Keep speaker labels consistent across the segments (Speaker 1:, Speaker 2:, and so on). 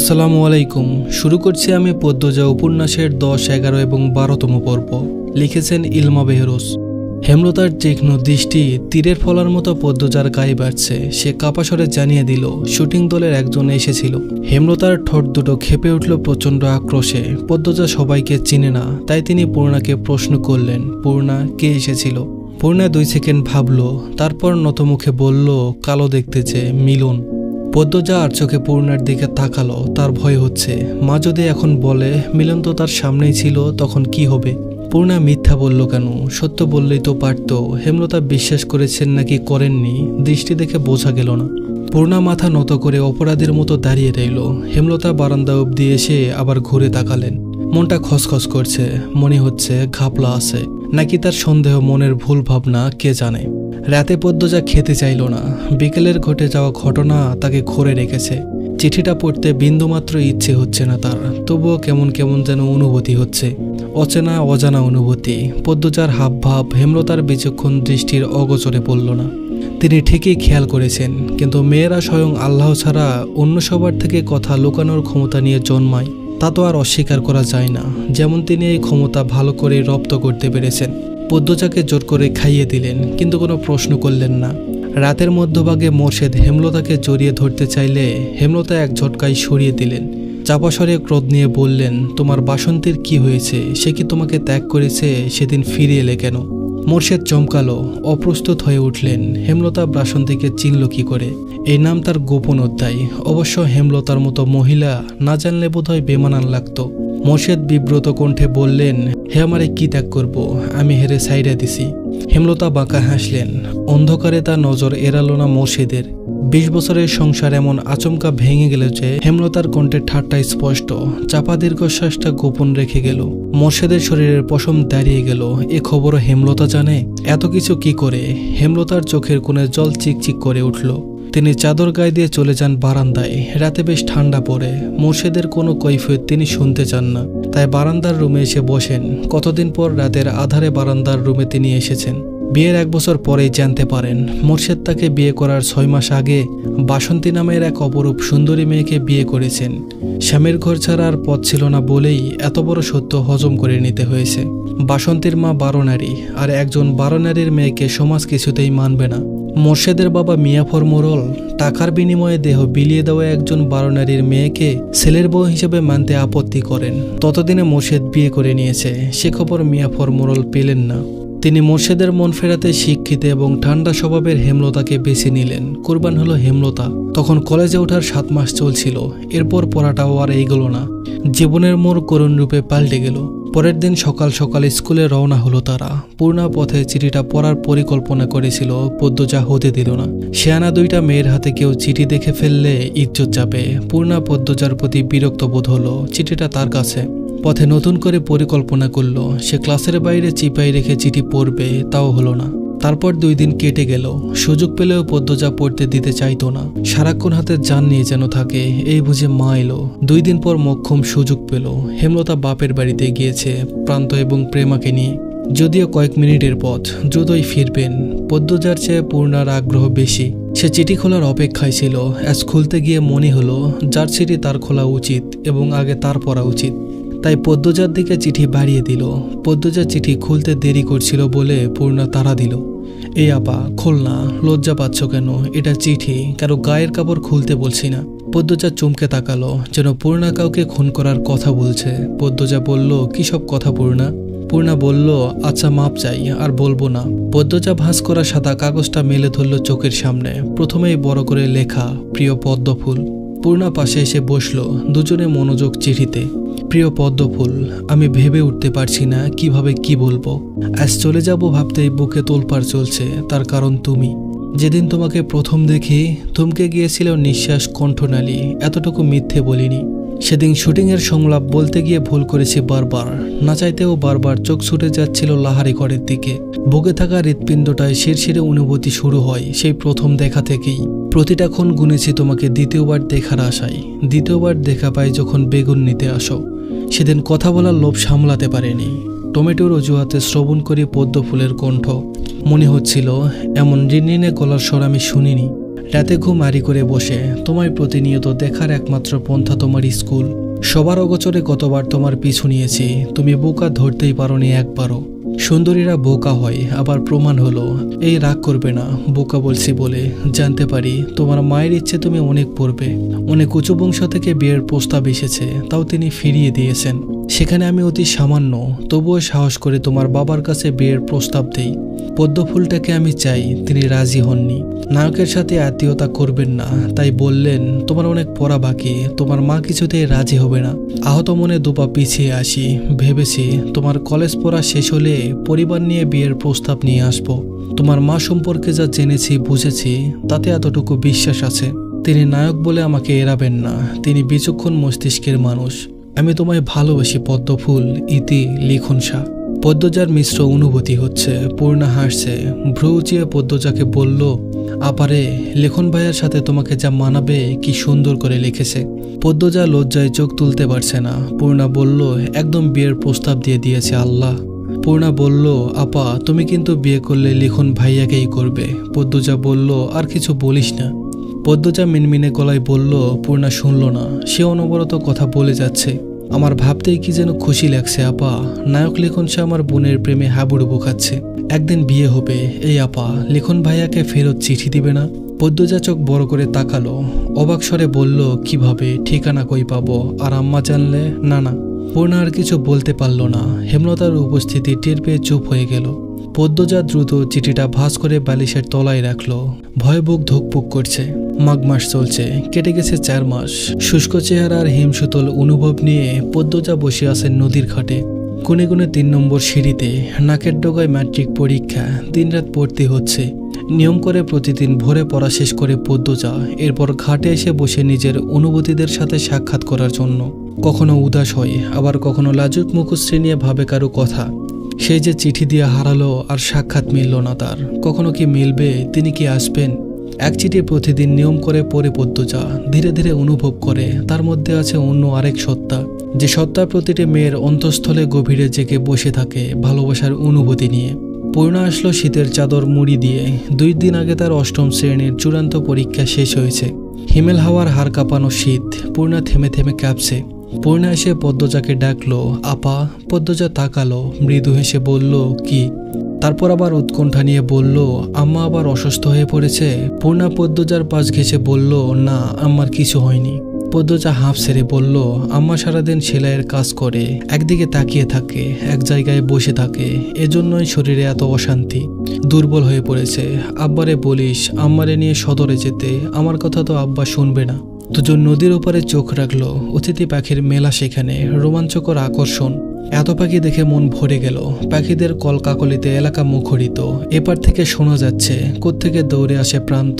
Speaker 1: আসসালামু আলাইকুম। শুরু করছি আমি পদ্মজা উপন্যাসের 10, 11 এবং 12তম পর্ব। লিখেছেন ইলমা বেহরোজ। হেমলতার তীক্ষ্ণ দৃষ্টি তীরের ফলার মতো পদ্মজার গায়ে বাড়ছে। সে কাপাসরে জানিয়ে দিল শুটিং দলের একজন এসেছিল। হেমলতার ঠোঁট দুটো খেপে উঠল প্রচণ্ড আক্রোশে। পদ্মজা সবাইকে চিনে না, তাই তিনি পূর্ণাকে প্রশ্ন করলেন, পূর্ণা, কে এসেছিল? পূর্ণা 2 সেকেন্ড ভাবল, তারপর নতমুখে বলল, কালো দেখতে চেয়ে মিলন। পদ্মজা আর চোখে পূর্ণার দিকে তাকালো। তার ভয় হচ্ছে, মা যদি এখন বলে মিলন তো তার সামনেই ছিল, তখন কি হবে? পূর্ণা মিথ্যা বলল কেন? সত্য বললেই তো পারত। হেমলতা বিশ্বাস করেছেন নাকি করেননি, দৃষ্টি দেখে বোঝা গেল না। পূর্ণা মাথা নত করে অপরাধীর মতো দাঁড়িয়ে রইল। হেমলতা বারান্দা অবধি এসে আবার ঘুরে তাকালেন। মনটা খসখস করছে, মনে হচ্ছে ঘাপলা আছে, নাকি তার সন্দেহ মনের ভুল ভাবনা, কে জানে। রাতে পদ্মজা খেতে চাইল না। বিকেলের ঘটে যাওয়া ঘটনা তাকে ঘরে রেখেছে। চিঠিটা পড়তে বিন্দুমাত্র ইচ্ছে হচ্ছে না তার, তবুও কেমন কেমন যেন অনুভূতি হচ্ছে, অচেনা অজানা অনুভূতি। পদ্মজার হাবভাব হেমলতার বিচক্ষণ দৃষ্টির অগোচরে পড়ল না। তিনি ঠিকই খেয়াল করেছেন, কিন্তু মেয়েরা স্বয়ং আল্লাহ ছাড়া অন্য সবার থেকে কথা লুকানোর ক্ষমতা নিয়ে জন্মায়, তা তো আর অস্বীকার করা যায় না। যেমন তিনি এই ক্ষমতা ভালো করে রপ্ত করতে পেরেছেন। পদ্মজাকে জোর করে খাইয়ে দিলেন, কিন্তু কোনো প্রশ্ন করলেন না। রাতের মধ্যভাগে মোর্শেদ হেমলতাকে জড়িয়ে ধরতে চাইলে হেমলতা এক ঝটকায় সরিয়ে দিলেন। চাপাস্বরে ক্রোধ নিয়ে বললেন, তোমার বাসন্তীর কি হয়েছে? সে কি তোমাকে ত্যাগ করেছে? সেদিন ফিরে এলে কেন? মোর্শেদ চমকালো, অপ্রস্তুত হয়ে উঠলেন। হেমলতা বাসন্তীকে চিনল কি করে? এই নাম তার গোপন অধ্যায়। অবশ্য হেমলতার মতো মহিলা না জানলে বোধহয় বেমানান লাগতো। মোর্শেদ বিব্রত কণ্ঠে বললেন, হে আমারে কি ত্যাগ করব? আমি হেরে সাইডে দিছি। হেমলতা বাঁকা হাসলেন। অন্ধকারে তার নজর এড়ালো না মোর্শেদের। 20 বছরের সংসার এমন আচমকা ভেঙে গেল যে হেমলতার কণ্ঠে ঠাট্টা স্পষ্ট। চাপা দীর্ঘশ্বাসটা গোপন রেখে গেল। মোর্শেদের শরীরের পশম দাঁড়িয়ে গেল। এ খবরও হেমলতা জানে? এত কিছু কি করে? হেমলতার চোখের কোণে জল চিকচিক করে উঠল। তিনি চাদর গায়ে দিয়ে চলে যান বারান্দায়। রাতে বেশ ঠান্ডা পড়ে। মোর্শেদের কোনো কৈফিয়ত তিনি শুনতে চান না, তাই বারান্দার রুমে এসে বসেন। কতদিন পর রাতের আধারে বারান্দার রুমে তিনি এসেছেন। বিয়ের 1 বছর পরেই জানতে পারেন মোর্শেদ তাকে বিয়ে করার 6 মাস আগে বাসন্তী নামের এক অপরূপ সুন্দরী মেয়েকে বিয়ে করেছেন। স্বামীর ঘর ছাড়া আর পথ ছিল না বলেই এত বড় সত্য হজম করে নিতে হয়েছে। বাসন্তীর মা 12 নারী, আর একজন 12 নারীর মেয়েকে সমাজ কিছুতেই মানবে না। মোর্শেদের বাবা মিয়াফর মোরল টাকার বিনিময়ে দেহ বিলিয়ে দেওয়া একজন 12 নারীর মেয়েকে ছেলের বউ হিসেবে মানতে আপত্তি করেন। ততদিনে মোর্শেদ বিয়ে করে নিয়েছে, সে খবর মিয়াফর মোরল পেলেন না। তিনি মোর্শেদের মন ফেরাতে শিক্ষিত এবং ঠান্ডা স্বভাবের হেমলতাকে বেছে নিলেন। কুরবান হলো হেমলতা। তখন কলেজে ওঠার 7 মাস চলছিল। এরপর পড়াটাও আর এগোলো না। জীবনের মোড় করুণ রূপে পাল্টে গেল। পরের দিন সকাল সকাল স্কুলে রওনা হলো তারা। পূর্ণা পথে চিঠিটা পড়ার পরিকল্পনা করেছিল, পদ্মজা হতে দিল না। শেয়ানা 2টা মেয়ের হাতে কেউ চিঠি দেখে ফেললে ইজ্জত যাবে। পূর্ণা পদ্মজার প্রতি বিরক্ত বোধ হলো। চিঠিটা তার কাছে। পথে নতুন করে পরিকল্পনা করলো, সে ক্লাসের বাইরে চিপাই রেখে চিঠি পড়বে, তাও হলো না। তারপর 2 দিন কেটে গেল। সুযোগ পেলেও পদ্মজা পড়তে দিতে চাইতো না। সারাক্ষণ হাতে জান নিয়ে যেন থাকে। এই বুঝে মা এলো। 2 দিন পর মক্ষম সুযোগ পেল। হেমলতা বাপের বাড়িতে গিয়েছে প্রান্ত এবং প্রেমাকে নিয়ে। যদিও কয়েক মিনিটের পথ, দ্রুতই ফিরবেন। পদ্মজার চেয়ে পূর্ণার আগ্রহ বেশি। সে চিঠি খোলার অপেক্ষায় ছিল। আজ খুলতে গিয়ে মনে হলো যার চিঠি তার খোলা উচিত এবং আগে তার পড়া উচিত। তাই পদ্মজার দিকে চিঠি বাড়িয়ে দিল। পদ্মজা চিঠি খুলতে দেরি করছিল বলে পূর্ণা তাড়া দিল, এই আপা খোল না, লজ্জা পাচ্ছ কেন? এটা চিঠি, কারো গায়ের কাপড় খুলতে বলছি না। পদ্মজা চমকে তাকালো, যেন পূর্ণা কাউকে খুন করার কথা বলছে। পদ্মজা বলল, কি সব কথা পূর্ণা? পূর্ণা বলল, আচ্ছা মাপ চাই, আর বলবো না। পদ্মজা ভাঁজ করা সাদা কাগজটা মেলে ধরল চোখের সামনে। প্রথমেই বড় করে লেখা, প্রিয় পদ্মফুল। পূর্ণা পাশে এসে বসল। দুজনে মনোযোগ চিঠিতে। প্রিয় পদ্মফুল, আমি ভেবে উঠতে পারছি না কিভাবে কি বলবো। আজ চলে যাব ভাবতেই বুকে তোলপাড় চলছে। তার কারণ তুমি। যেদিন তোমাকে প্রথম দেখি থমকে গিয়েছিল নিঃশ্বাস, কণ্ঠনালী। এতটুকু মিথ্যে বলিনি। সেদিন শুটিংয়ের সংলাপ বলতে গিয়ে ভুল করেছি বারবার। না চাইতেও বারবার চোখ ছুটে যাচ্ছিল লাহারি ঘরের দিকে। বুকে থাকা হৃৎপিণ্ডটায় শিরশিরে অনুভূতি শুরু হয় সেই প্রথম দেখা থেকেই। প্রতিটা ক্ষণ গুনেছি তোমাকে দ্বিতীয়বার দেখার আশায়। দ্বিতীয়বার দেখা পাই যখন বেগুন নিতে আসো। সেদিন কথা বলার লোভ সামলাতে পারেনি। টমেটোর অজুহাতে শ্রবণ করি পদ্ম ফুলের কণ্ঠ। মনে হচ্ছিল এমন রিনরিনে গলার স্বর আমি শুনিনি। রাতে ঘুম আড়ি করে বসে তোমায় প্রতিনিয়ত দেখার একমাত্র পন্থা তোমার স্কুল। সবার অগোচরে কতবার তোমার পিছু নিয়েছি, তুমি বোকা ধরতেই পারোনি একবারও। সুন্দরীরা বোকা হয়, আবার প্রমাণ হলো। এই রাগ করবে না, বোকা বলছি বলে। জানতে পারি তোমার মায়ের ইচ্ছে তুমি অনেক পড়বে। অনেক উঁচু বংশ থেকে বিয়ের প্রস্তাব এসেছে, তাও তিনি ফিরিয়ে দিয়েছেন। সেখানে আমি অতি সামান্য, তবুও সাহস করে তোমার বাবার কাছে বিয়ের প্রস্তাব দেই। পদ্মফুলটাকে আমি চাই, তিনি রাজি হননি। নায়কের সাথে আত্মীয়তা করবেন না, তাই বললেন তোমার অনেক পড়া বাকি, তোমার মা কিছুতেই রাজি হবে না। আহত মনে দুপা পিছিয়ে আসি। ভেবেছি তোমার কলেজ পড়া শেষ হলে পরিবার নিয়ে বিয়ের প্রস্তাব নিয়ে আসব। তোমার মা সম্পর্কে যা জেনেছি বুঝেছি, তাতে এতটুকু বিশ্বাস আছে, তিনি নায়ক বলে আমাকে এড়াবেন না। তিনি বিচক্ষণ মস্তিষ্কের মানুষ। আমি তোমায় ভালোবাসি পদ্মফুল। ইতি লিখন শাহ। পদ্মজার মিশ্র অনুভূতি হচ্ছে। পূর্ণা হাসছে, ভ্রু উঁচিয়ে পদ্মজাকে বলল, আপারে লেখন ভাইয়ার সাথে তোমাকে যা মানাবে কি সুন্দর করে লিখেছে। পদ্মজা লজ্জায় চোখ তুলতে পারছে না। পূর্ণা বলল, একদম বিয়ের প্রস্তাব দিয়ে দিয়েছে আল্লাহ। পূর্ণা বলল, আপা তুমি কিন্তু বিয়ে করলে লিখন ভাইয়াকেই করবে। পদ্মজা বলল, আর কিছু বলিস না। পদ্মজা মিনমিনে গলায় বলল। পূর্ণা শুনল না, সে অনবরত কথা বলে যাচ্ছে। আমার ভাবতেই কি যেন খুশি লাগছে আপা। নায়ক লিখন সে আমার বোনের প্রেমে হাবুডুবু খাচ্ছে। একদিন বিয়ে হবে। এই আপা লিখন ভাইয়াকে ফেরত চিঠি দিবে না? পদ্মজা চোখ বড় করে তাকালো, অবাক স্বরে বলল, কিভাবে, ঠিকানা কই পাবো? আর আম্মা জানলে? না না। পূর্ণা আর কিছু বলতে পারল না। হেমলতার উপস্থিতি টের পেয়ে চুপ হয়ে গেল। পদ্মজা দ্রুত চিঠিটা ভাঁজ করে বালিশের তলায় রাখলো। ভয়ে বুক ধুকপুক করছে। মাঘ মাস চলছে, কেটে গেছে 4 মাস। শুষ্ক চেহারার হিমশীতল অনুভব নিয়ে পদ্মজা বসে আছেন নদীর ঘাটে। কোণে কোণে 3 নম্বর সিঁড়িতে, নাকের ডগায় ম্যাট্রিক পরীক্ষা। দিনরাত পড়তে হচ্ছে। নিয়ম করে প্রতিদিন ভোরে পড়া শেষ করে পদ্মজা এরপর ঘাটে এসে বসে নিজের অনুভূতিদের সাথে সাক্ষাৎ করার জন্য। কখনো উদাস হয়, আবার কখনো লাজুক মুখশ্রী নিয়ে ভাবে কারো কথা। সেই যে চিঠি দিয়ে হারালো, আর সাক্ষাৎ মিলল না তার। কখনো কি মিলবে? তিনি কি আসবেন? এক চিঠি প্রতিদিন নিয়ম করে পড়ে পদ্মজা ধীরে ধীরে অনুভব করে তার মধ্যে আছে অন্য আরেক সত্তা, যে সত্তা প্রতিটি মেয়ের অন্তঃস্থলে গভীরে জেগে বসে থাকে ভালোবাসার অনুভূতি নিয়ে। পূর্ণা আসলো শীতের চাদর মুড়ি দিয়ে। 2 দিন আগে তার 8ম শ্রেণীর চূড়ান্ত পরীক্ষা শেষ হয়েছে। হিমেল হাওয়ার হাড় কাঁপানো শীত। পূর্ণা থেমে থেমে কাঁপছে। পূর্ণা এসে পদ্মজাকে ডাকলো, আপা। পদ্মজা তাকালো, মৃদু হেসে বলল, কি? তারপর আবার উৎকণ্ঠা নিয়ে বলল, আম্মা আবার অসুস্থ হয়ে পড়েছে। পূর্ণা পদ্মজার পাশ ঘেঁষে বলল, না, আম্মার কিছু হয়নি। পদ্মজা হাঁফ ছেড়ে বলল, আম্মা সারাদিন সেলাইয়ের কাজ করে, একদিকে তাকিয়ে থাকে, এক জায়গায় বসে থাকে, এজন্যই শরীরে এত অশান্তি। দুর্বল হয়ে পড়েছে। আব্বারে বলিস আম্মারে নিয়ে সদরে যেতে। আমার কথা তো আব্বা শুনবে না। দুজন নদীর ওপারে চোখ রাখলো। অতিথি পাখির মেলা সেখানে, রোমাঞ্চকর আকর্ষণ। এত পাখি দেখে মন ভরে গেল। পাখিদের কলকাকলিতে এলাকা মুখরিত। এপার থেকে শোনা যাচ্ছে কোত্থেকে দৌড়ে আসে প্রান্ত।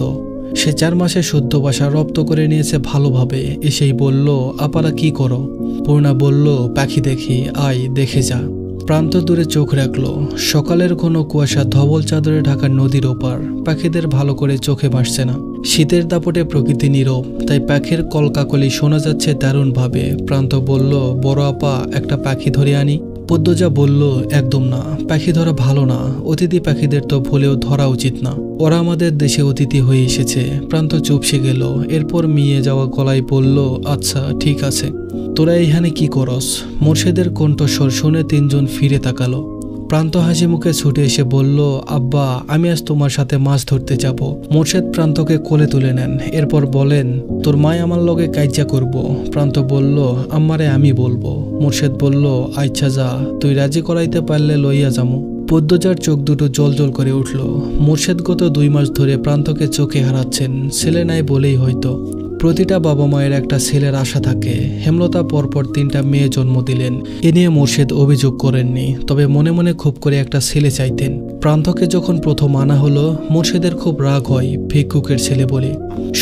Speaker 1: সে 4 মাসে সদ্য বাসা রপ্ত করে নিয়েছে ভালোভাবে। এসেই বলল, আপারা কি করো? পূর্ণা বলল, পাখি দেখি, আয় দেখে যা। প্রান্ত দূরে চোখ রাখলো। সকালের ঘন কুয়াশা ধবল চাদরে ঢাকা নদীর ওপার। পাখিদের ভালো করে চোখে ভাসছে না। শীতের দাপটে প্রকৃতি নীরব, তাই পাখির কলকাকলি শোনা যাচ্ছে দারুণভাবে। প্রান্ত বলল, বড় আপা, একটা পাখি ধরে আনি। পদ্মজা বলল, একদম না, পাখি ধরা ভালো না। অতিথি পাখিদের তো ভুলেও ধরা উচিত না। ওরা আমাদের দেশে অতিথি হয়ে এসেছে। প্রান্ত চুপসে গেল। এরপর মিয়ে যাওয়া গলায় বলল, আচ্ছা ঠিক আছে, তোরা এইখানে কি করস? মোর্শেদের কণ্ঠস্বর শুনে 3 জন ফিরে তাকালো। প্রান্ত হাসি মুখে ছুটে এসে বলল, আব্বা, আমি আজ তোমার সাথে মাছ ধরতে যাব। মোর্শেদ প্রান্তকে কোলে তুলে নেন। এরপর বলেন, তোর মায় আমার লগে কাইজা করব। প্রান্ত বলল, আম্মারে আমি বলবো। মোর্শেদ বলল, আচ্ছা যা, তুই রাজি করাইতে পারলে লইয়া যামু। পদ্মজার চোখ দুটো জলজল করে উঠল। মোর্শেদ গত 2 মাস ধরে প্রান্তকে চোখে হারাচ্ছেন। ছেলে নাই বলেই হয়তো। প্রতিটা বাবা মায়ের একটা ছেলের আশা থাকে। হেমলতা পরপর 3টা মেয়ে জন্ম দিলেন। এ নিয়ে মোর্শেদ অভিযোগ করেননি, তবে মনে মনে খুব করে একটা ছেলে চাইতেন। প্রান্তকে যখন প্রথম আনা হলো, মোর্শেদের খুব রাগ হয় ভিক্ষুকের ছেলে বলে।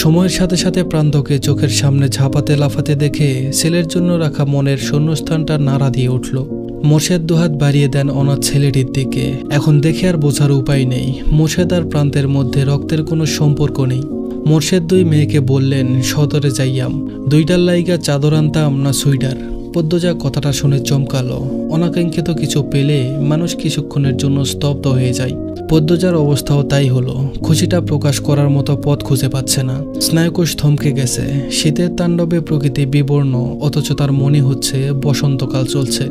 Speaker 1: সময়ের সাথে সাথে প্রান্তকে চোখের সামনে ঝাঁপাতে লাফাতে দেখে ছেলের জন্য রাখা মনের শূন্যস্থানটা নাড়া দিয়ে উঠল। মোর্শেদ দুহাত বাড়িয়ে দেন অনাথ ছেলেটির দিকে। এখন দেখে আর বোঝার উপায় নেই, মোর্শেদ আর প্রান্তের মধ্যে রক্তের কোনো সম্পর্ক নেই। মোর্শেদ 2 মেয়েকে বললেন, সদরে যাইয়াম, 2টার লাইগা চাদর আনতাম না সুইটার। পদ্মজা কথাটা শুনে চমকালো। অনাকাঙ্ক্ষিত কিছু পেলে মানুষ কিছুক্ষণের জন্য স্তব্ধ হয়ে যায়। পদ্মজার অবস্থাও তাই হলো। খুশিটা প্রকাশ করার মতো পথ খুঁজে পাচ্ছে না। স্নায়ুকোষ থমকে গেছে। শীতের তাণ্ডবে প্রকৃতি বিবর্ণ, অথচ তার মনে হচ্ছে বসন্তকাল চলছে।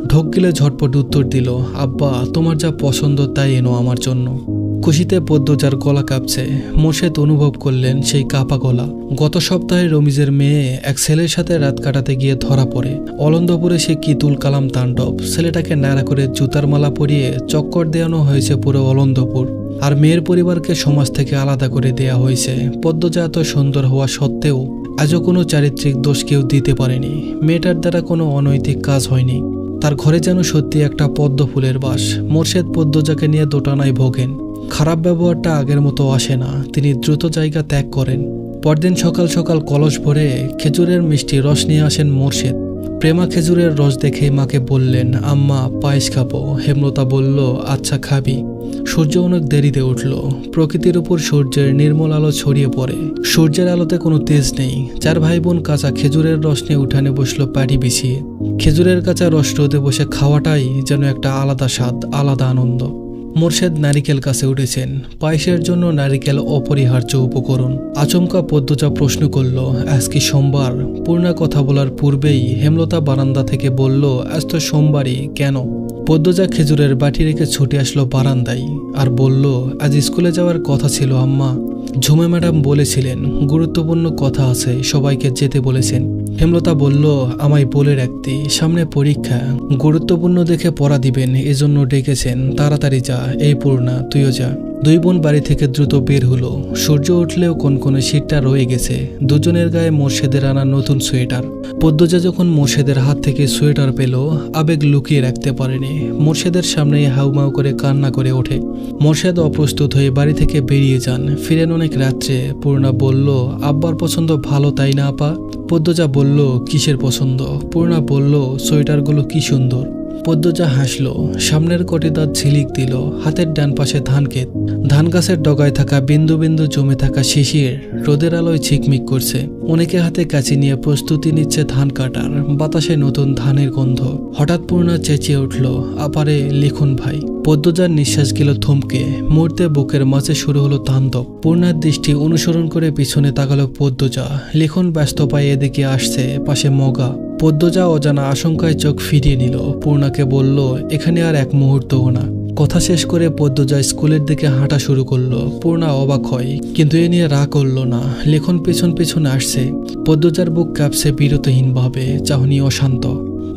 Speaker 1: ঢোক গিলে ঝটপট উত্তর দিল, আব্বা, তোমার যা পছন্দ তাই এনো আমার জন্য। খুশিতে পদ্মজার গলা কাঁপছে। মোর্শেদ অনুভব করলেন সেই কাঁপা গলা। গত সপ্তাহে রমিজের মেয়ে এক ছেলের সাথে রাত কাটাতে গিয়ে ধরা পড়ে। অলন্দপুরে সে কিতুল কালাম তাণ্ডব। ছেলেটাকে ন্যাড়া করে জুতার মালা পরিয়ে চক্কর দেওয়ানো হয়েছে পুরো অলন্দপুর। আর মেয়ের পরিবারকে সমাজ থেকে আলাদা করে দেয়া হয়েছে। পদ্মজা এত সুন্দর হওয়া সত্ত্বেও আজও কোনো চারিত্রিক দোষ কেউ দিতে পারেনি। মেয়েটার দ্বারা কোনো অনৈতিক কাজ হয়নি। তার ঘরে যেন সত্যি একটা পদ্ম ফুলের বাস। মোর্শেদ পদ্মজাকে নিয়ে দোটানায় ভোগেন। খারাপ ব্যবহারটা আগের মতো আসে না। তিনি দ্রুত জায়গা ত্যাগ করেন। পরদিন সকাল সকাল কলস ভরে খেজুরের মিষ্টি রস নিয়ে আসেন মোর্শেদ। প্রেমা খেজুরের রস দেখে মাকে বললেন, আম্মা, পায়েস খাবো। হেমলতা বলল, আচ্ছা খাবি। সূর্য অনেক দেরিতে উঠল। প্রকৃতির উপর সূর্যের নির্মল আলো ছড়িয়ে পড়ে। সূর্যের আলোতে কোনো তেজ নেই। চার ভাই বোন কাঁচা খেজুরের রস নিয়ে উঠানে বসলো পাটি বিছিয়ে। খেজুরের কাঁচা রস রোদে বসে খাওয়াটাই যেন একটা আলাদা স্বাদ, আলাদা আনন্দ। মোর্শেদ নারিকেল কাছে উঠেছেন। পায়েসের জন্য নারিকেল অপরিহার্য উপকরণ। আচমকা পদ্মজা প্রশ্ন করল, আজ কি সোমবার? পূর্ণা কথা বলার পূর্বেই হেমলতা বারান্দা থেকে বলল, আজ তো সোমবারই, কেন? পদ্মজা খেজুরের বাটি রেখে ছুটে আসলো বারান্দায় আর বলল, আজ স্কুলে যাওয়ার কথা ছিল আম্মা। ঝুমা ম্যাডাম বলেছিলেন গুরুত্বপূর্ণ কথা আছে, সবাইকে যেতে বলেছেন। হেমলতা বলল, আমায় বলে রাখতে, সামনে পরীক্ষা, গুরুত্বপূর্ণ দেখে পড়া দিবেন, এজন্য ডেকেছেন। তাড়াতাড়ি যা। এই পূর্ণা, তুইও যা। দুই বোন বাড়ি থেকে দ্রুত বের হলো। সূর্য উঠলেও কনকনে শীতটা রয়ে গেছে। দুজনের গায়ে মোর্শেদের আনা নতুন সোয়েটার। পদ্মজা যখন মোর্শেদের হাত থেকে সোয়েটার পেল, আবেগ লুকিয়ে রাখতে পারেনি। মোর্শেদের সামনে হাউমাউ করে কান্না করে ওঠে। মোর্শেদ অপ্রস্তুত হয়ে বাড়ি থেকে বেরিয়ে যান। ফিরেন অনেক রাত্রে। পূর্ণা বলল, আব্বার পছন্দ ভালো তাই না আপা? পদ্মজা বলল, কিসের পছন্দ? পূর্ণা বলল, সোয়েটারগুলো কি সুন্দর। পদ্মজা হাসলো। সামনের কটি দাঁত ঝিলিক দিল। হাতের ডান পাশে ধানক্ষেত। ধান গাছের ডগায় থাকা বিন্দু বিন্দু জমে থাকা শিশির রোদের আলোয় ঝিকমিক করছে। অনেকে হাতে কাঁচি নিয়ে প্রস্তুতি নিচ্ছে ধান কাটার। বাতাসে নতুন ধানের গন্ধ। হঠাৎ পূর্ণা চেঁচিয়ে উঠল, আপারে লিখুন ভাই। পদ্মজার নিঃশ্বাস গেল থমকে। মুহূর্তে বুকের মাঝে শুরু হলো তাণ্ডব। পূর্ণার দৃষ্টি অনুসরণ করে পিছনে তাকালো পদ্মজা। লিখন ব্যস্ত পায়ে এদিকে আসছে, পাশে মগা। পদ্মজা অজানা আশঙ্কায় চোখ ফিরিয়ে নিল। পূর্ণাকে বলল, এখানে আর এক মুহূর্তও না। কথা শেষ করে পদ্মজা স্কুলের দিকে হাঁটা শুরু করলো। পূর্ণা অবাক হয়, কিন্তু এ নিয়ে রাগ করল না। লেখন পেছন পেছন আসছে। পদ্মজার বুক কাঁপছে বিরতহীনভাবে, চাহনি অশান্ত।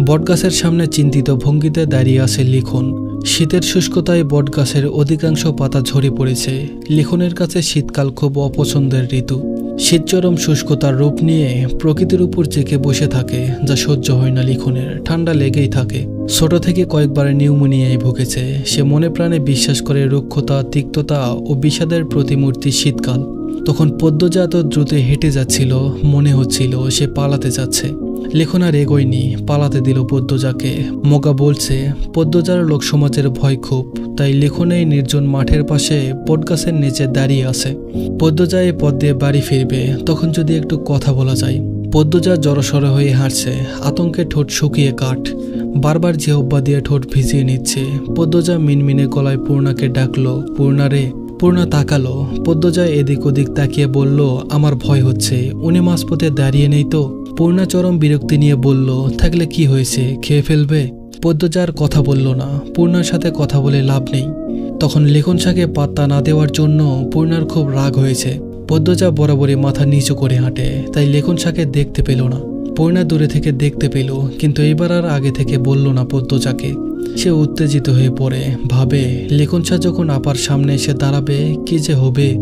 Speaker 1: বটগাছের সামনে চিন্তিত ভঙ্গিতে দাঁড়িয়ে আছে লিখন। শীতের শুষ্কতায় বটগাছের অধিকাংশ পাতা ঝরে পড়েছে। লিখনের কাছে শীতকাল খুব অপছন্দের ঋতু। শীতচরম শুষ্কতার রূপ নিয়ে প্রকৃতির উপর চেকে বসে থাকে, যা সহ্য হয় না লিখনের। ঠান্ডা লেগেই থাকে। ছোট থেকে কয়েকবার নিউমোনিয়ায় ভুগেছে। সে মনে প্রাণে বিশ্বাস করে রুক্ষতা, তিক্ততা ও বিষাদের প্রতিমূর্তি শীতকাল। তখন পদ্মজা এত দ্রুত হেঁটে যাচ্ছিল, মনে হচ্ছিল সে পালাতে যাচ্ছে। লেখন আর এগোয়নি, পালাতে দিল পদ্মজাকে। মগা বলছে, পদ্মজার লোকসমাজের ভয় খুব, তাই লেখনেই নির্জন মাঠের পাশে বটগাছের নিচে দাঁড়িয়ে আছে। পদ্মজা এই পথ দিয়ে বাড়ি ফিরবে, তখন যদি একটু কথা বলা যায়। পদ্মজা জড়সড় হয়ে হাঁটছে। আতঙ্কে ঠোঁট শুকিয়ে কাঠ। বারবার জিহ্বা দিয়ে ঠোঁট ভিজিয়ে নিচ্ছে। পদ্মজা মিনমিনে গলায় পূর্ণাকে ডাকলো, পূর্ণা রে। পূর্ণা তাকালো। পদ্মজা এদিক ওদিক তাকিয়ে বলল, আমার ভয় হচ্ছে। উনি মাঝপথে দাঁড়িয়ে নেই তো? পূর্ণা চরম বিরক্তি নিয়ে বলল, থাকলে কি হয়েছে, খেয়ে ফেলবে? পদ্মজার কথা বলল না। পূর্ণার সাথে কথা বলে লাভ নেই। তখন লেখন শাকে পাত্তা না দেওয়ার জন্য পূর্ণার খুব রাগ হয়েছে। পদ্মজা বরাবরই মাথা নিচু করে হাঁটে, তাই লেখন শাকে দেখতে পেল না। পূর্ণা দূরে থেকে দেখতে পেল, কিন্তু এবার আর আগে থেকে বলল না পদ্মজাকে। সে উত্তেজিত হয়ে পড়ে, ভাবে লেখন শাহ যখন আপার সামনে এসে দাঁড়াবে কি যে হবে।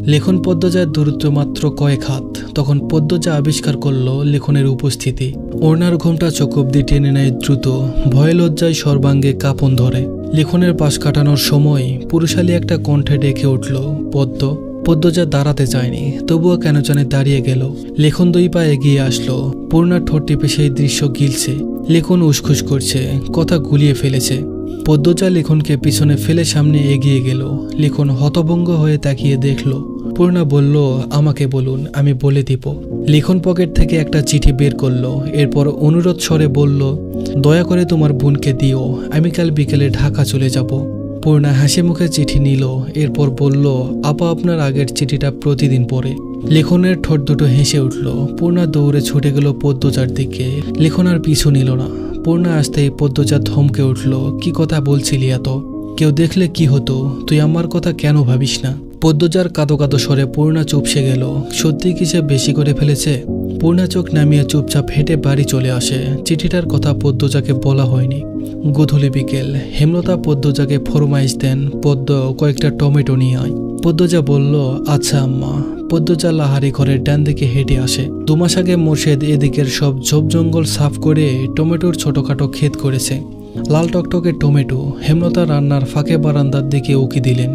Speaker 1: লেখন পদ্মজার দূরত্ব মাত্র কয়েক হাত। তখন পদ্মজা আবিষ্কার করলো লেখনের উপস্থিতি। ওড়নার ঘোমটা চোখ অব্দি টেনে নেয় দ্রুত। ভয়ে লজ্জায় সর্বাঙ্গে কাঁপন ধরে। লেখনের পাশ কাটানোর সময় পুরুষালী একটা কণ্ঠে ডেকে উঠল, পদ্ম। পদ্মজা দাঁড়াতে চায়নি, তবুও কেন জানে দাঁড়িয়ে গেল। লেখন দুই পা এগিয়ে আসলো। পূর্ণার ঠোঁট টিপে সেই দৃশ্য গিলছে। লেখন উসখুস করছে, কথা গুলিয়ে ফেলেছে। পদ্মজা লেখনকে পিছনে ফেলে সামনে এগিয়ে গেল। লেখন হতভঙ্গ হয়ে তাকিয়ে দেখল পূর্ণা বলল, আমাকে বলুন, আমি বলে দিব। লিখন পকেট থেকে একটা চিঠি বের করলো, এরপর অনুরোধ স্বরে বলল, দয়া করে তোমার বোনকে দিও, আমি কাল বিকেলে ঢাকা চলে যাব। পূর্ণা হাসি মুখে চিঠি নিল, এরপর বলল, আপা আপনার আগের চিঠিটা প্রতিদিন পড়ে। লিখনের ঠোঁট দুটো হেসে উঠল। পূর্ণা দৌড়ে ছুটে গেল পদ্মজার দিকে। লিখন আর পিছু নিল না। পূর্ণা আসতেই পদ্মজা থমকে উঠল, কি কথা বলছিলি এত? কেউ দেখলে কি হতো? তুই আমার কথা কেন ভাবিস না? পদ্মজার কাঁদো কাঁদো স্বরে পূর্ণা চুপসে গেল। সত্যি কি সে বেশি করে ফেলেছে? পূর্ণা চোখ নামিয়ে চুপচাপ হেঁটে বাড়ি চলে আসে। চিঠিটার কথা পদ্মজাকে বলা হয়নি। গোধূলি বিকেল, হেমলতা পদ্মজাকে ফরমাইশ দেন, পদ্ম কয়েকটা টমেটো নিয়ে আয়। পদ্মজা বলল, আচ্ছা আম্মা। পদ্মজা লাহারি ঘরের ডান দিকে হেঁটে আসে। 2 মাস আগে মোর্শেদ এদিকের সব ঝোপ জঙ্গল সাফ করে টমেটোর ছোটখাটো ক্ষেত করেছে। লাল টকটকে টমেটো। হেমলতা রান্নার ফাঁকে বারান্দার দিকে উকি দিলেন।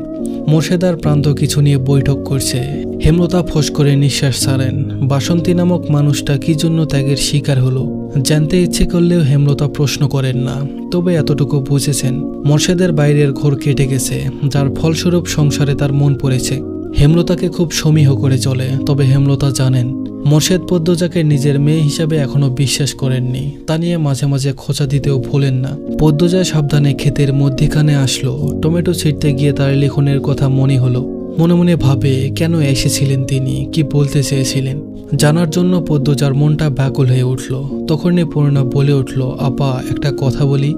Speaker 1: মোর্শেদার প্রান্ত কিছু নিয়ে বৈঠক করছে। হেমলতা ফোঁস করে নিঃশ্বাস ছাড়েন। বাসন্তী নামক মানুষটা কি জন্য ত্যাগের শিকার হলো জানতে ইচ্ছে করলেও হেমলতা প্রশ্ন করেন না। তবে এতটুকু বুঝেছেন, মোর্শেদের বাইরের ঘর কেটে গেছে, যার ফলস্বরূপ সংসারে তার মন পড়েছে। হেমলতাকে খুব সমীহ করে চলে। তবে হেমলতা জানেন, মোর্শেদ পদ্মজাকে নিজের মেয়ে হিসাবে এখনো বিশ্বাস করেননি। তা নিয়ে মাঝে মাঝে খোঁচা দিতেও ভোলেন না। পদ্মজা সাবধানে ক্ষেতের মধ্যিখানে আসলো। টমেটো ছিঁড়তে গিয়ে তার লিখনের কথা মনে হলো। মনে মনে ভাবে, কেন এসেছিলেন তিনি, কি বলতে চেয়েছিলেন? জানার জন্য পদ্মজার মনটা ব্যাকুল হয়ে উঠল। তখনই পূর্ণা বলে উঠল, আপা একটা কথা বলি।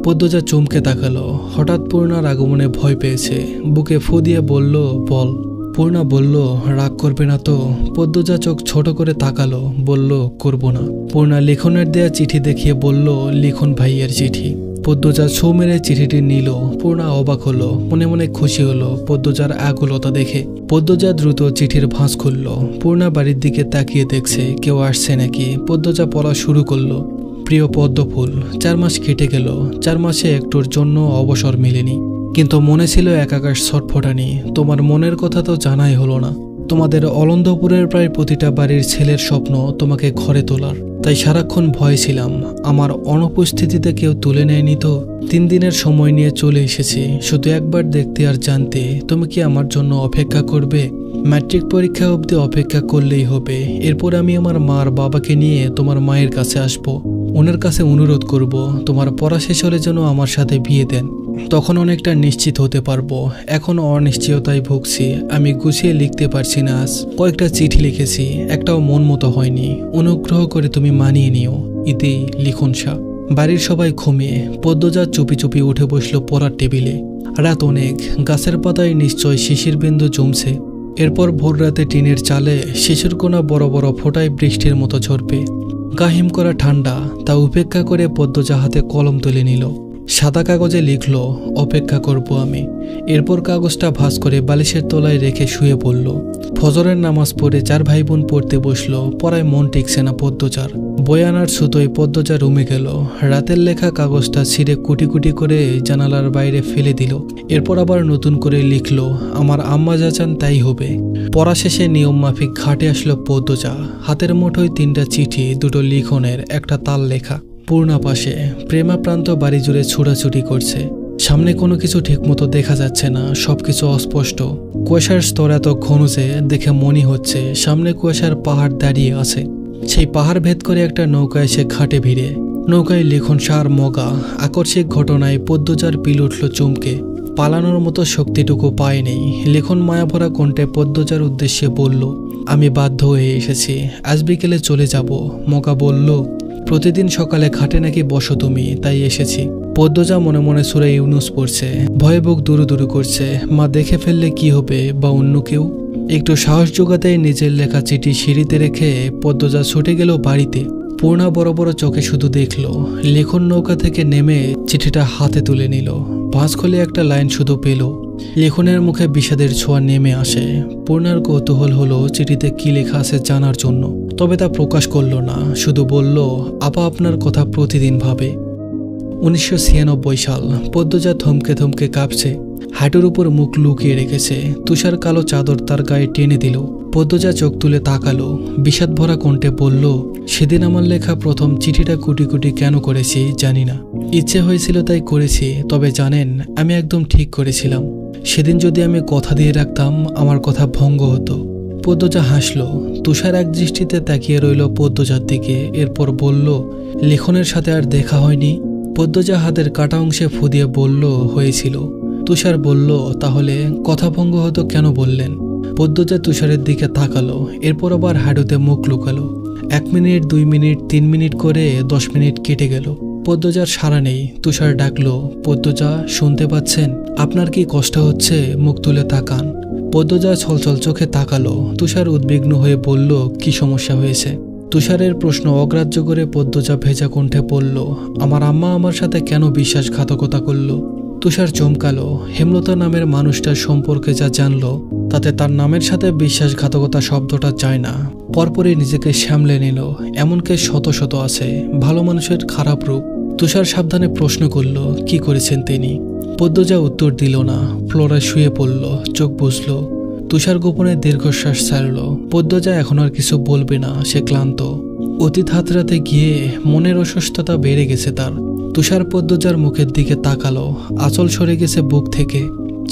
Speaker 1: পদ্মজা চমকে তাকালো। হঠাৎ পূর্ণার আগমনে ভয় পেয়েছে। বুকে ফু দিয়ে বলল, বল। পূর্ণা বলল, রাগ করবে না তো? পদ্মজা চোখ ছোট করে তাকালো, বলল, করব না। পূর্ণা লিখনের দেয়া চিঠি দেখিয়ে বলল, লিখন ভাইয়ের চিঠি। পদ্মজা ছৌ মেরে চিঠিটি নিল। পূর্ণা অবাক হলো, মনে মনে খুশি হলো পদ্মজার আকুলতা দেখে। পদ্মজা দ্রুত চিঠির ভাঁজ খুলল। পূর্ণা বাড়ির দিকে তাকিয়ে দেখছে কেউ আসছে নাকি। পদ্মজা পড়া শুরু করলো, প্রিয় পদ্মফুল, 4 মাস কেটে গেল। 4 মাসে একটুর জন্য অবসর মেলেনি, কিন্তু মনে ছিল একাকাশ ছটফটানি। তোমার মনের কথা তো জানাই হলো না। তোমাদের অলন্দপুরের প্রায় প্রতিটা বাড়ির ছেলের স্বপ্ন তোমাকে ঘরে তোলার। তাই সারাক্ষণ ভয় ছিলাম আমার অনুপস্থিতিতে কেউ তুলে নেয়নি তো। 3 দিনের সময় নিয়ে চলে এসেছি, শুধু একবার দেখতে আর জানতে তুমি কি আমার জন্য অপেক্ষা করবে। ম্যাট্রিক পরীক্ষা অবধি অপেক্ষা করলেই হবে। এরপর আমি আমার মার বাবাকে নিয়ে তোমার মায়ের কাছে আসব। ওনার কাছে অনুরোধ করব তোমার পড়া শেষ হলে যেন আমার সাথে বিয়ে দেন। তখন অনেকটা নিশ্চিত হতে পারবো। এখন অনিশ্চয়তায় ভুগছি। আমি গুছিয়ে লিখতে পারছি না। আজ কয়েকটা চিঠি লিখেছি, একটাও মন মতো হয়নি। অনুগ্রহ করে তুমি মানিয়ে নিও। ইতি লিখন শাহ। বাড়ির সবাই ঘুমিয়ে। পদ্মজা চুপি চুপি উঠে বসলো পড়ার টেবিলে। রাত অনেক। গাছের পাতায় নিশ্চয় শিশির বিন্দু জমছে। এরপর ভোর রাতে টিনের চালে শিশুর কোনা বড় বড় ফোঁটায় বৃষ্টির মতো ঝরবে। গাহিম করা ঠান্ডা, তা উপেক্ষা করে পদ্মজা হাতে কলম তুলে নিল। সাদা কাগজে লিখল, অপেক্ষা করব আমি। এরপর কাগজটা ভাঁজ করে বালিশের তলায় রেখে শুয়ে পড়ল। ফজরের নামাজ পড়ে 4 ভাই বোন পড়তে বসলো। পড়ায় মন টিকছে না পদ্মজার। বই আনার ছুতোয় পদ্মজা রুমে গেল। রাতের লেখা কাগজটা ছিঁড়ে কুটি কুটি করে জানালার বাইরে ফেলে দিল। এরপর আবার নতুন করে লিখল, আমার আম্মা যা চান তাই হবে। পড়া শেষে নিয়ম মাফিক ঘাটে আসলো পদ্মজা। হাতের মুঠোয় 3টা চিঠি, 2টো লিখনের, একটা তাল লেখা। পূর্ণা পাশে। প্রেমাপ্রান্ত বাড়ি জুড়ে ছুটাছুটি করছে। সামনে কোনো কিছু ঠিকমতো দেখা যাচ্ছে না, সবকিছু অস্পষ্ট। কুয়াশার স্তর এত ঘন যে দেখে মনে হচ্ছে সামনে কুয়াশার পাহাড় দাঁড়িয়ে আছে। সেই পাহাড় ভেদ করে একটা নৌকা এসে ঘাটে ভিড়ে। নৌকায় লিখন শাহর মগা। আকস্মিক ঘটনায় পদ্মজার পিল উঠল চমকে। পালানোর মতো শক্তিটুকু পায়নি। লিখন মায়াভরা কণ্ঠে পদ্মজার উদ্দেশ্যে বলল, আমি বাধ্য হয়ে এসেছি, আজ বিকেলে চলে যাব। মগা বলল, প্রতিদিন সকালে ঘাটে নাকি বসো তুমি, তাই এসেছি। পদ্মজা মনে মনে সূরা ইউনুস পড়ছে। ভয়ে বুক দুরু দুরু করছে। মা দেখে ফেললে কি হবে, বা অন্য কেউ। একটু সাহস জোগাতেই নিজের লেখা চিঠি সিঁড়িতে রেখে পদ্মজা ছুটে গেল বাড়িতে। পূর্ণা বড় বড় চোখে শুধু দেখল। লিখন নৌকা থেকে নেমে চিঠিটা হাতে তুলে নিল। ভাঁজ খুলে একটা লাইন শুধু পেল। লিখনের মুখে বিষাদের ছোঁয়া নেমে আসে। পূর্ণার কৌতূহল হলো চিঠিতে কি লেখা আছে জানার জন্য। তবে তা প্রকাশ করল না, শুধু বলল, আপা আপনার কথা প্রতিদিন ভাবে। 1996 সাল। পদ্মজা থমকে থমকে কাঁপছে। হাঁটুর উপর মুখ লুকিয়ে রেখেছে। তুষার কালো চাদর তার গায়ে টেনে দিল। পদ্মজা চোখ তুলে তাকালো। বিষাদ ভরা কণ্ঠে বলল, সেদিন আমার লেখা প্রথম চিঠিটা কুটি কুটি কেন করেছি জানি না। ইচ্ছে হয়েছিল তাই করেছি। তবে জানেন, আমি একদম ঠিক করেছিলাম। সেদিন যদি আমি কথা দিয়ে রাখতাম আমার কথা ভঙ্গ হতো। পদ্মজা হাসল। তুষার এক দৃষ্টিতে তাকিয়ে রইল পদ্মজার দিকে, এরপর বলল, লিখনের সাথে আর দেখা হয়নি? পদ্মজা হাতের কাটা অংশে ফু দিয়ে বলল, হয়েছিল। তুষার বলল, তাহলে কথা ভঙ্গ হতো কেন বললেন? পদ্মজা তুষারের দিকে তাকালো, এরপর আবার হাঁটুতে মুখ লুকালো। 1 মিনিট, 2 মিনিট, 3 মিনিট করে 10 মিনিট কেটে গেল। পদ্মজার সাড়া নেই। তুষার ডাকলো, পদ্মজা শুনতে পাচ্ছেন? আপনার কি কষ্ট হচ্ছে? মুখ তুলে তাকান। পদ্মজা ছলছল চোখে তাকালো। তুষার উদ্বিগ্ন হয়ে বলল, কি সমস্যা হয়েছে? তুষারের প্রশ্ন অগ্রাহ্য করে পদ্মজা ভেজা কণ্ঠে বলল, আমার আম্মা আমার সাথে কেন বিশ্বাসঘাতকতা করলো? তুষার চমকালো। হেমলতা নামের মানুষটার সম্পর্কে যা জানলো তাতে তার নামের সাথে বিশ্বাসঘাতকতা শব্দটা যায় না। পরপরই নিজেকে সামলে নিল। এমনকি শত শত আছে ভালো মানুষের খারাপ রূপ। তুষার সাবধানে প্রশ্ন করল, কি করেছেন তিনি? পদ্মজা উত্তর দিল না। ফ্লোরে শুয়ে পড়ল, চোখ বুঝল। তুষার গোপনে দীর্ঘশ্বাস ছাড়ল। পদ্মজা এখন আর কিছু বলবে না, সে ক্লান্ত। অতীত হাতড়াতে গিয়ে মনের অসুস্থতা বেড়ে গেছে তার। তুষার পদ্মজার মুখের দিকে তাকালো। আঁচল সরে গেছে বুক থেকে।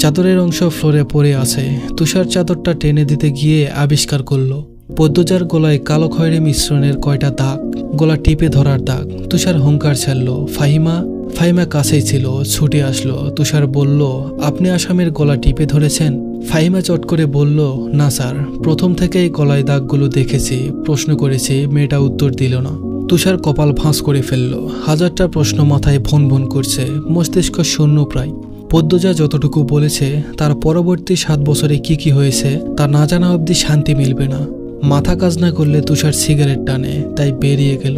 Speaker 1: চাদরের অংশ ফ্লোরে পড়ে আছে। তুষার চাদরটা টেনে দিতে গিয়ে আবিষ্কার করলো পদ্মজার গলায় কালো খয়েরি মিশ্রণের কয়টা দাগ, গলা টিপে ধরার দাগ। তুষার হুঙ্কার ছাড়ল, ফাহিমা। ফাহিমা কাছেই ছিল, ছুটে আসলো। তুষার বলল, আপনি আসামির গলা টিপে ধরেছেন? ফাহিমা চট করে বলল, না স্যার, প্রথম থেকেই গলায় দাগগুলো দেখেছি, প্রশ্ন করেছি, মেয়েটা উত্তর দিল না। তুষার কপাল ভাঁজ করে ফেলল। হাজারটা প্রশ্ন মাথায় ভন ভন করছে, মস্তিষ্ক শূন্য প্রায়। পদ্মজা যতটুকু বলেছে তার পরবর্তী 7 বছরে কি হয়েছে তা না জানা অবধি শান্তি মিলবে না। মাথা কাজ না করলে তুষার সিগারেট টানে, তাই বেরিয়ে গেল।